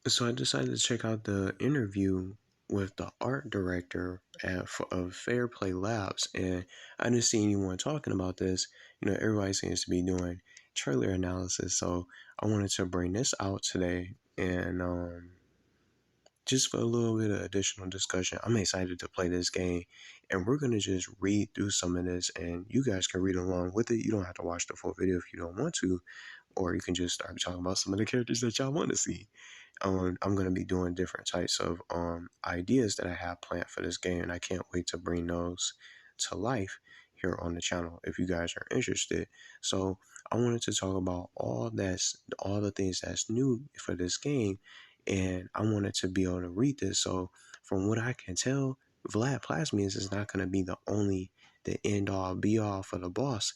So I decided to check out the interview with the art director of Fair Play Labs, and I didn't see anyone talking about this. Everybody seems to be doing trailer analysis, so I wanted to bring this out today and just for a little bit of additional discussion. I'm excited to play this game, and we're gonna just read through some of this, and you guys can read along with it. You don't have to watch the full video if you don't want to, or you can just start talking about some of the characters that y'all want to see. I'm going to be doing different types of ideas that I have planned for this game, and I can't wait to bring those to life here on the channel if you guys are interested. So I wanted to talk about all the things that's new for this game, and I wanted to be able to read this. So from what I can tell, Vlad Plasmius is not going to be the end all be all for the boss.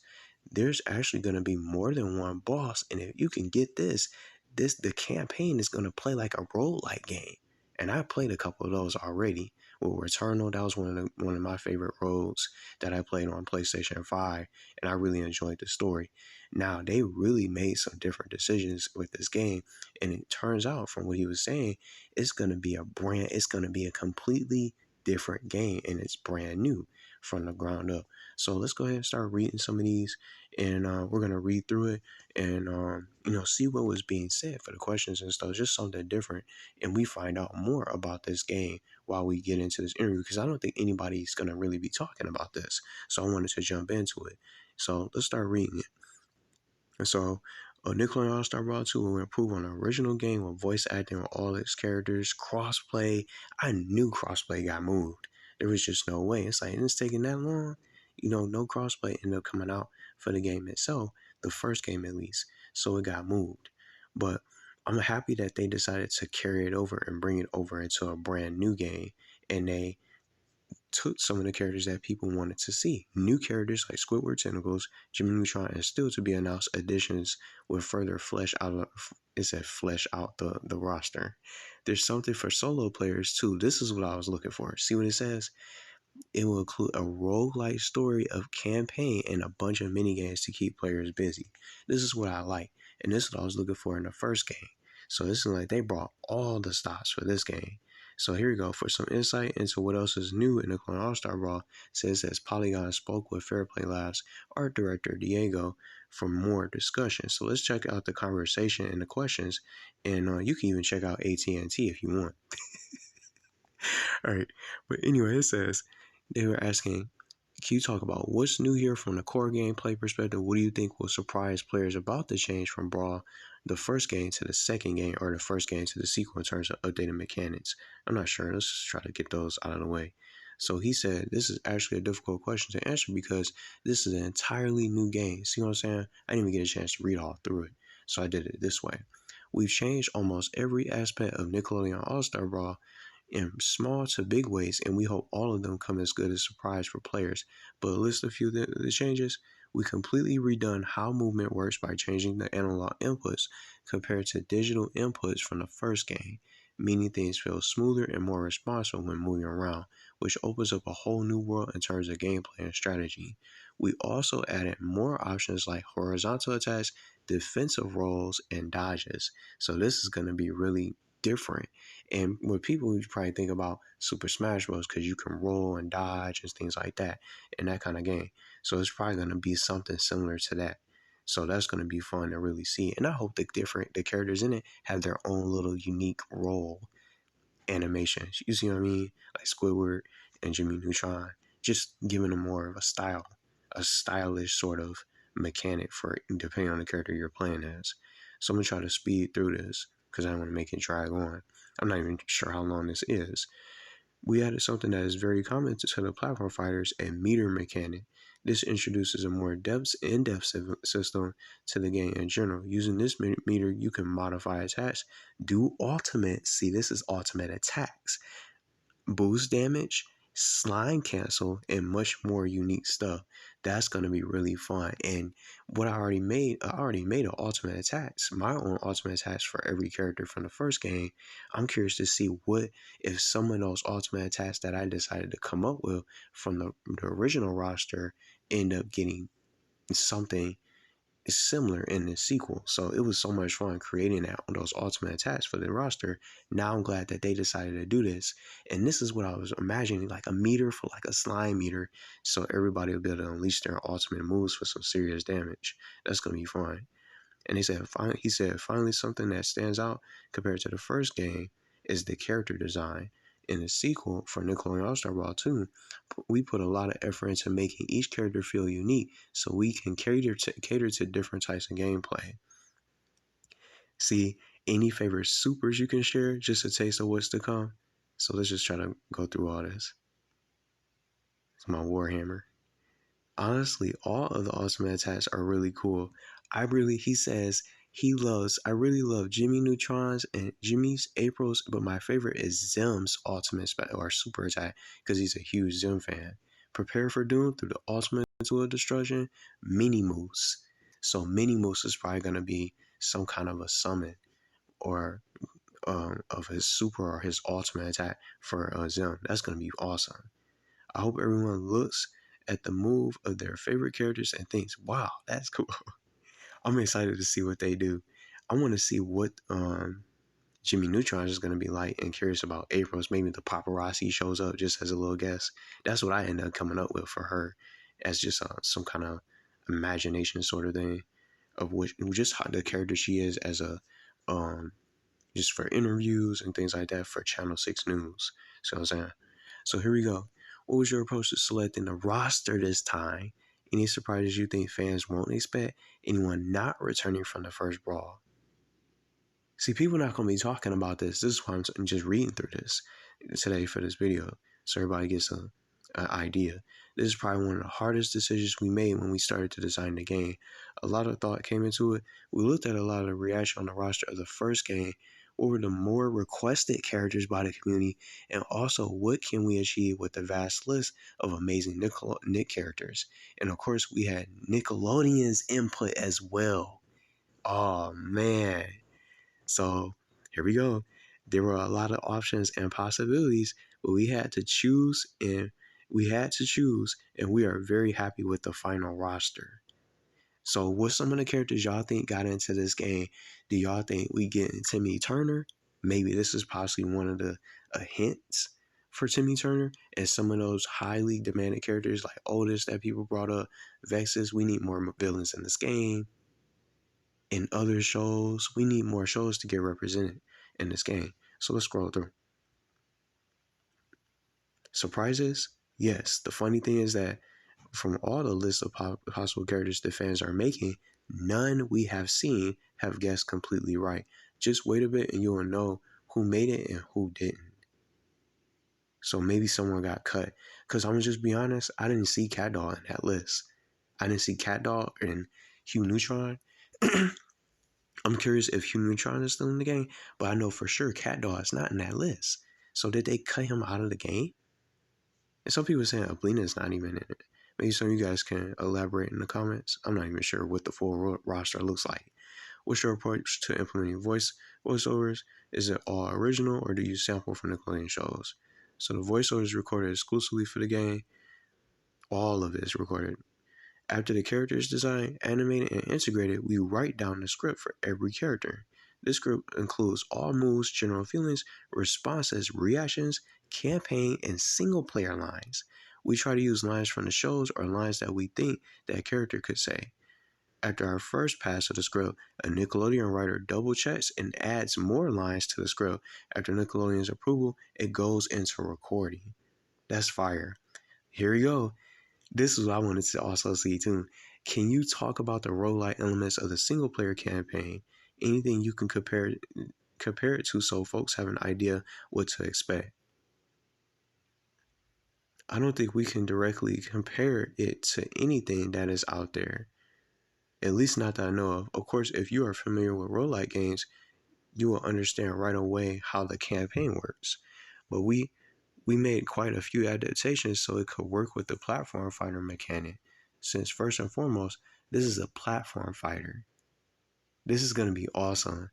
There's actually going to be more than one boss, and if you can get the campaign is going to play like a roguelike game. And I played a couple of those already. With Returnal, that was one of my favorite rogues that I played on PlayStation 5, and I really enjoyed the story. Now, they really made some different decisions with this game, and it turns out from what he was saying, it's going to be a completely different game, and it's brand new from the ground up. So let's go ahead and start reading some of these, and we're going to read through it and see what was being said for the questions and stuff, just something different, and we find out more about this game while we get into this interview, because I don't think anybody's going to really be talking about this, so I wanted to jump into it. So let's start reading it. And so Nickelodeon All-Star Brawl 2 will improve on the original game with voice acting with all its characters, crossplay. I knew crossplay got moved. There was just no way. It's like, it's taking that long. No crossplay ended up coming out for the game itself, the first game at least, so it got moved. But I'm happy that they decided to carry it over and bring it over into a brand new game, and they took some of the characters that people wanted to see. New characters like Squidward, Tentacles, Jimmy Neutron, and still to be announced additions with further flesh out the roster. There's something for solo players too. This is what I was looking for. See what it says? It will include a roguelike story of campaign and a bunch of minigames to keep players busy. This is what I like, and this is what I was looking for in the first game. So this is like they brought all the stops for this game. So here we go. For some insight into what else is new in the Nickelodeon All-Star Brawl, says that Polygon spoke with Fair Play Labs art director Diego for more discussion. So let's check out the conversation and the questions, and you can even check out AT&T if you want. All right, but anyway, it says they were asking, can you talk about what's new here from the core gameplay perspective? What do you think will surprise players about the change from Brawl, the first game to the second game, or the first game to the sequel in terms of updated mechanics? I'm not sure. Let's just try to get those out of the way. So he said, this is actually a difficult question to answer because this is an entirely new game. See what I'm saying? I didn't even get a chance to read all through it, so I did it this way. We've changed almost every aspect of Nickelodeon All-Star Brawl in small to big ways, and we hope all of them come as good as surprise for players. But list a few of the changes. We completely redone how movement works by changing the analog inputs compared to digital inputs from the first game, meaning things feel smoother and more responsive when moving around, which opens up a whole new world in terms of gameplay and strategy. We also added more options like horizontal attacks, defensive rolls, and dodges. So this is going to be really different. And with people, you probably think about Super Smash Bros. Because you can roll and dodge and things like that in that kind of game. So it's probably going to be something similar to that. So that's going to be fun to really see. And I hope the characters in it have their own little unique role animations. You see what I mean? Like Squidward and Jimmy Neutron, just giving them more of a stylish sort of mechanic for depending on the character you're playing as. So I'm going to try to speed through this because I don't want to make it drag on. I'm not even sure how long this is. We added something that is very common to the platform fighters, a meter mechanic. This introduces a more in-depth system to the game in general. Using this meter, you can modify attacks, do ultimate, see this is ultimate attacks, boost damage, slime cancel, and much more unique stuff. That's going to be really fun. And what I already made an ultimate attacks, my own ultimate attacks for every character from the first game. I'm curious to see what if some of those ultimate attacks that I decided to come up with from the original roster end up getting something is similar in the sequel. So it was so much fun creating those ultimate attacks for the roster. Now I'm glad that they decided to do this. And this is what I was imagining, like a meter for like a slime meter, so everybody will be able to unleash their ultimate moves for some serious damage. That's gonna be fun. And he said finally something that stands out compared to the first game is the character design. In the sequel for Nickelodeon All-Star Brawl 2, we put a lot of effort into making each character feel unique so we can cater to different types of gameplay. See, any favorite supers you can share, just a taste of what's to come? So let's just try to go through all this. It's my Warhammer. Honestly, all of the ultimate attacks are really cool. He says I really love Jimmy Neutron's and Jimmy's April's, but my favorite is Zim's ultimate or super attack because he's a huge Zim fan. Prepare for doom through the ultimate tool of destruction, Mini Moose. So Mini Moose is probably going to be some kind of a summon or of his super or his ultimate attack for Zim. That's going to be awesome. I hope everyone looks at the move of their favorite characters and thinks, wow, that's cool. I'm excited to see what they do. I want to see what Jimmy Neutron is going to be like and curious about April's. Maybe the paparazzi shows up just as a little guest. That's what I end up coming up with for her as just some kind of imagination sort of thing of which just how the character she is as a just for interviews and things like that for Channel 6 News. So I'm saying. So here we go. What was your approach to selecting the roster this time? Any surprises you think fans won't expect? Anyone not returning from the first brawl? See, people not going to be talking about this. This is why I'm just reading through this today for this video, so everybody gets an idea. This is probably one of the hardest decisions we made when we started to design the game. A lot of thought came into it. We looked at a lot of the reaction on the roster of the first game. What were the more requested characters by the community? And also, what can we achieve with the vast list of amazing Nick characters? And of course, we had Nickelodeon's input as well. Oh, man. So here we go. There were a lot of options and possibilities, but we had to choose, and we are very happy with the final roster. So what some of the characters y'all think got into this game? Do y'all think we get Timmy Turner? Maybe this is possibly one of the hints for Timmy Turner and some of those highly demanded characters like Otis that people brought up, Vexus. We need more villains in this game. In other shows, we need more shows to get represented in this game. So let's scroll through. Surprises? Yes. The funny thing is that from all the lists of possible characters the fans are making, none we have seen have guessed completely right. Just wait a bit and you will know who made it and who didn't. So maybe someone got cut. Because I'm going to just be honest, I didn't see Cat Dog in that list. I didn't see Cat Dog and Hugh Neutron. I'm curious if Hugh Neutron is still in the game, but I know for sure Cat Dog is not in that list. So did they cut him out of the game? And some people are saying Ablina is not even in it. Maybe some of you guys can elaborate in the comments. I'm not even sure what the full roster looks like. What's your approach to implementing voiceovers? Is it all original or do you sample from Nickelodeon shows? So the voiceover is recorded exclusively for the game. All of it is recorded. After the character is designed, animated, and integrated, we write down the script for every character. This script includes all moves, general feelings, responses, reactions, campaign, and single-player lines. We try to use lines from the shows or lines that we think that character could say. After our first pass of the script, a Nickelodeon writer double-checks and adds more lines to the script. After Nickelodeon's approval, it goes into recording. That's fire. Here we go. This is what I wanted to also see too. Can you talk about the roguelike elements of the single player campaign? Anything you can compare it to so folks have an idea what to expect? I don't think we can directly compare it to anything that is out there. At least not that I know of. Of course, if you are familiar with roguelike games, you will understand right away how the campaign works. But we made quite a few adaptations so it could work with the platform fighter mechanic. Since first and foremost, this is a platform fighter. This is going to be awesome.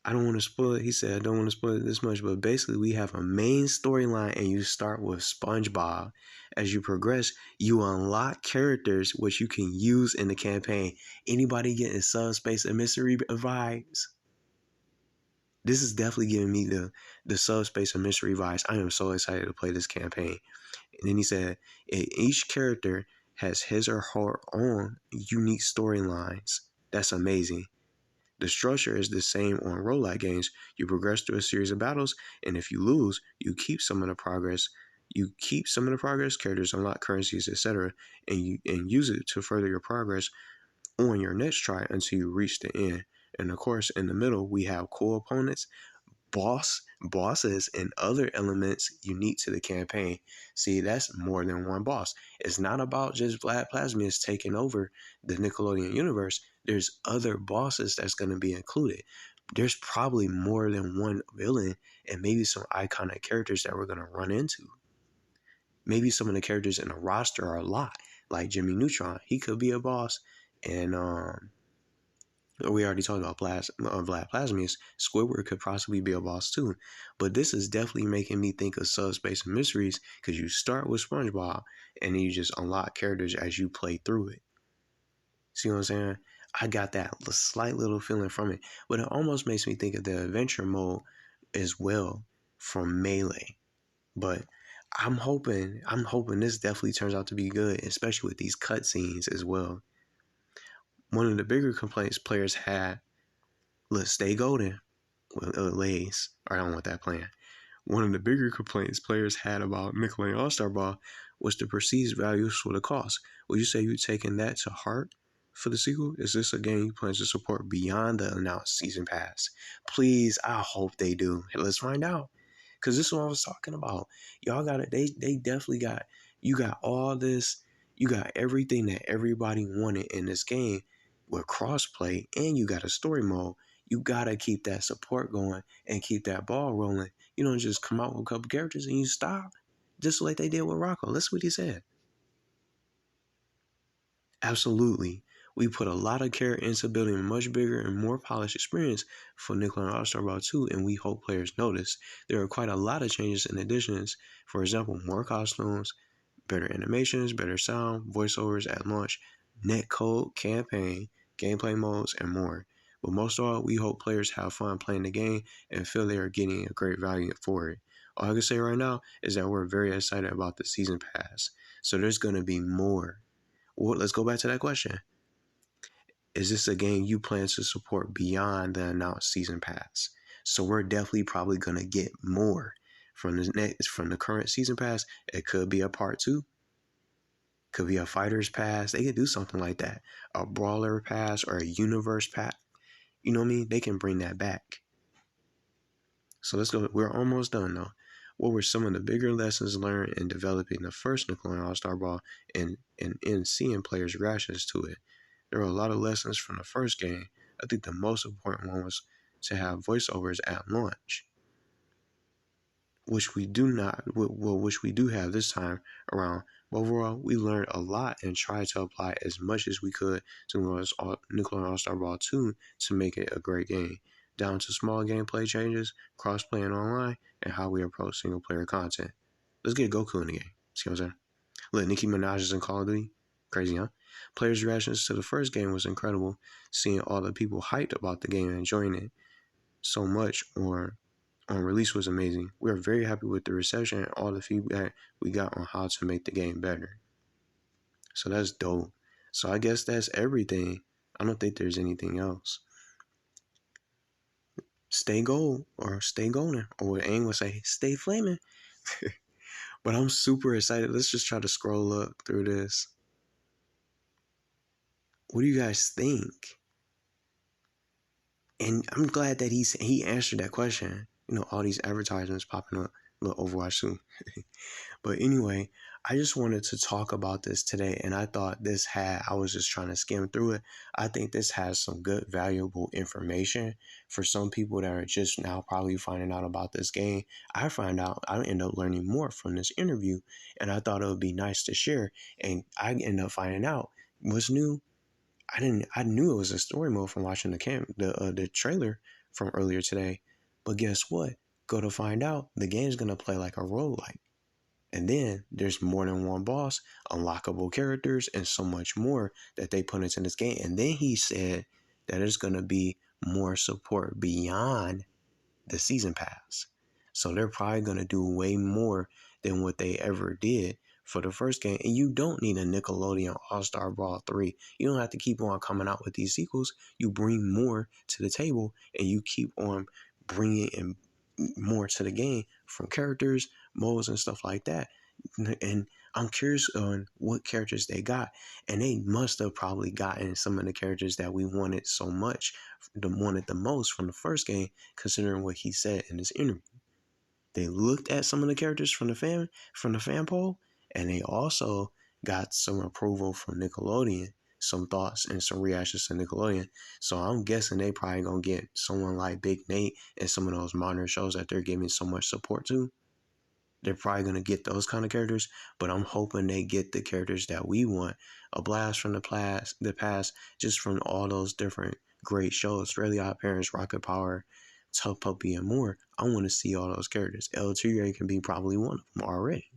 I don't want to spoil it. He said, I don't want to spoil it this much, but basically we have a main storyline and you start with SpongeBob. As you progress, you unlock characters which you can use in the campaign. Anybody getting Subspace and Mystery vibes? This is definitely giving me the Subspace and Mystery vibes. I am so excited to play this campaign. And then he said, each character has his or her own unique storylines. That's amazing. The structure is the same on roguelike games. You progress through a series of battles, and if you lose, you keep some of the progress. You keep some of the progress, characters unlock currencies, etc., and use it to further your progress on your next try until you reach the end. And of course, in the middle, we have cool opponents, bosses, and other elements unique to the campaign. See, that's more than one boss. It's not about just Vlad Plasmius taking over the Nickelodeon universe. There's other bosses that's going to be included. There's probably more than one villain and maybe some iconic characters that we're going to run into. Maybe some of the characters in the roster are a lot, like Jimmy Neutron. He could be a boss. And we already talked about Vlad Plasmius. Squidward could possibly be a boss too. But this is definitely making me think of Subspace and Mysteries, because you start with SpongeBob and then you just unlock characters as you play through it. See what I'm saying? I got that slight little feeling from it. But it almost makes me think of the adventure mode as well from Melee. But I'm hoping this definitely turns out to be good, especially with these cutscenes as well. One of the bigger complaints players had, let's stay golden with Lays. I don't want that plan. One of the bigger complaints players had about Nickelodeon All-Star Brawl was the perceived values for the cost. Would you say you've taken that to heart for the sequel? Is this a game you plan to support beyond the announced season pass? Please, I hope they do. Let's find out. Because this is what I was talking about. Y'all got it. They definitely got, you got all this, you got everything that everybody wanted in this game with crossplay, and you got a story mode. You gotta keep that support going and keep that ball rolling. You don't just come out with a couple characters and you stop, just like they did with Rocco. That's what he said. Absolutely. We put a lot of care into building a much bigger and more polished experience for Nickelodeon All-Star Brawl 2, and we hope players notice. There are quite a lot of changes and additions. For example, more costumes, better animations, better sound, voiceovers at launch, netcode, campaign, gameplay modes, and more. But most of all, we hope players have fun playing the game and feel they are getting a great value for it. All I can say right now is that we're very excited about the season pass. So there's going to be more. Well, let's go back to that question. Is this a game you plan to support beyond the announced season pass? So we're definitely probably going to get more from the current season pass. It could be a part 2. Could be a fighter's pass. They could do something like that. A brawler pass or a universe pack. You know what I mean? They can bring that back. So let's go. We're almost done though. What were some of the bigger lessons learned in developing the first Nickelodeon All-Star Brawl and seeing players' reactions to it? There were a lot of lessons from the first game. I think the most important one was to have voiceovers at launch, which we do have this time around. But overall, we learned a lot and tried to apply as much as we could to Nickelodeon All-Star Brawl 2 to make it a great game, down to small gameplay changes, cross-play and online, and how we approach single-player content. Let's get Goku in the game. See what I'm saying? Look, Nicki Minaj is in Call of Duty. Crazy, huh? Players' reactions to the first game was incredible. Seeing all the people hyped about the game and enjoying it so much on release was amazing. We are very happy with the reception and all the feedback we got on how to make the game better. So that's dope. So I guess that's everything. I don't think there's anything else. Stay gold or stay golden, or what Aang would say, stay flaming. But I'm super excited. Let's just try to scroll up through this. What do you guys think? And I'm glad that he answered that question. You know, all these advertisements popping up. Little Overwatch too. But anyway, I just wanted to talk about this today, and I thought I was just trying to skim through it. I think this has some good, valuable information for some people that are just now probably finding out about this game. I end up learning more from this interview, and I thought it would be nice to share. And I end up finding out what's new. I knew it was a story mode from watching the trailer from earlier today. But guess what? Go to find out, the game's gonna play like a roguelike. And then there's more than one boss, unlockable characters, and so much more that they put into this game. And then he said that there's gonna be more support beyond the season pass. So they're probably gonna do way more than what they ever did for the first game. And you don't need a Nickelodeon All-Star Brawl 3. You don't have to keep on coming out with these sequels. You bring more to the table and you keep on bringing in more to the game from characters, modes, and stuff like that. And I'm curious on what characters they got. And they must have probably gotten some of the characters that we wanted so much, wanted the most from the first game, considering what he said in this interview. They looked at some of the characters from the fan poll, and they also got some approval from Nickelodeon, some thoughts and some reactions to Nickelodeon. So I'm guessing they probably gonna get someone like Big Nate and some of those modern shows that they're giving so much support to. They're probably going to get those kind of characters, but I'm hoping they get the characters that we want. A blast from the past, just from all those different great shows, Fairly Odd Parents, Rocket Power, Tough Puppy, and more. I want to see all those characters. El Tigre can be probably one of them already.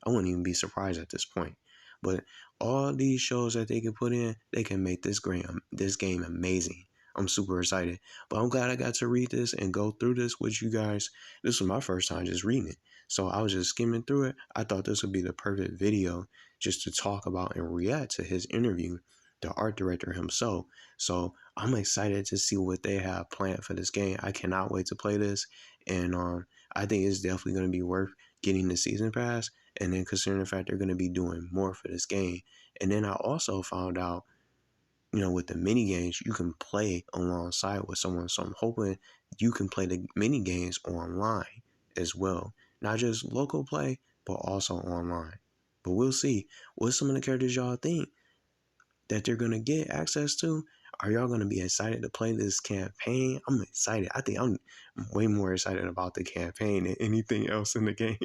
I wouldn't even be surprised at this point. But all these shows that they can put in, they can make this game amazing. I'm super excited. But I'm glad I got to read this and go through this with you guys. This was my first time just reading it. So I was just skimming through it. I thought this would be the perfect video just to talk about and react to his interview, the art director himself. So I'm excited to see what they have planned for this game. I cannot wait to play this. And I think it's definitely going to be worth getting the season pass. And then considering the fact they're going to be doing more for this game. And then I also found out, with the mini games, you can play alongside with someone. So I'm hoping you can play the mini games online as well. Not just local play, but also online. But we'll see. What some of the characters y'all think that they're going to get access to? Are y'all going to be excited to play this campaign? I'm excited. I think I'm way more excited about the campaign than anything else in the game.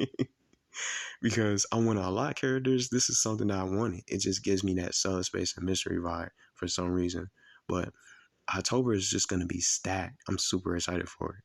Because I want to unlock characters. This is something that I wanted. It just gives me that subspace and mystery vibe for some reason. But October is just going to be stacked. I'm super excited for it.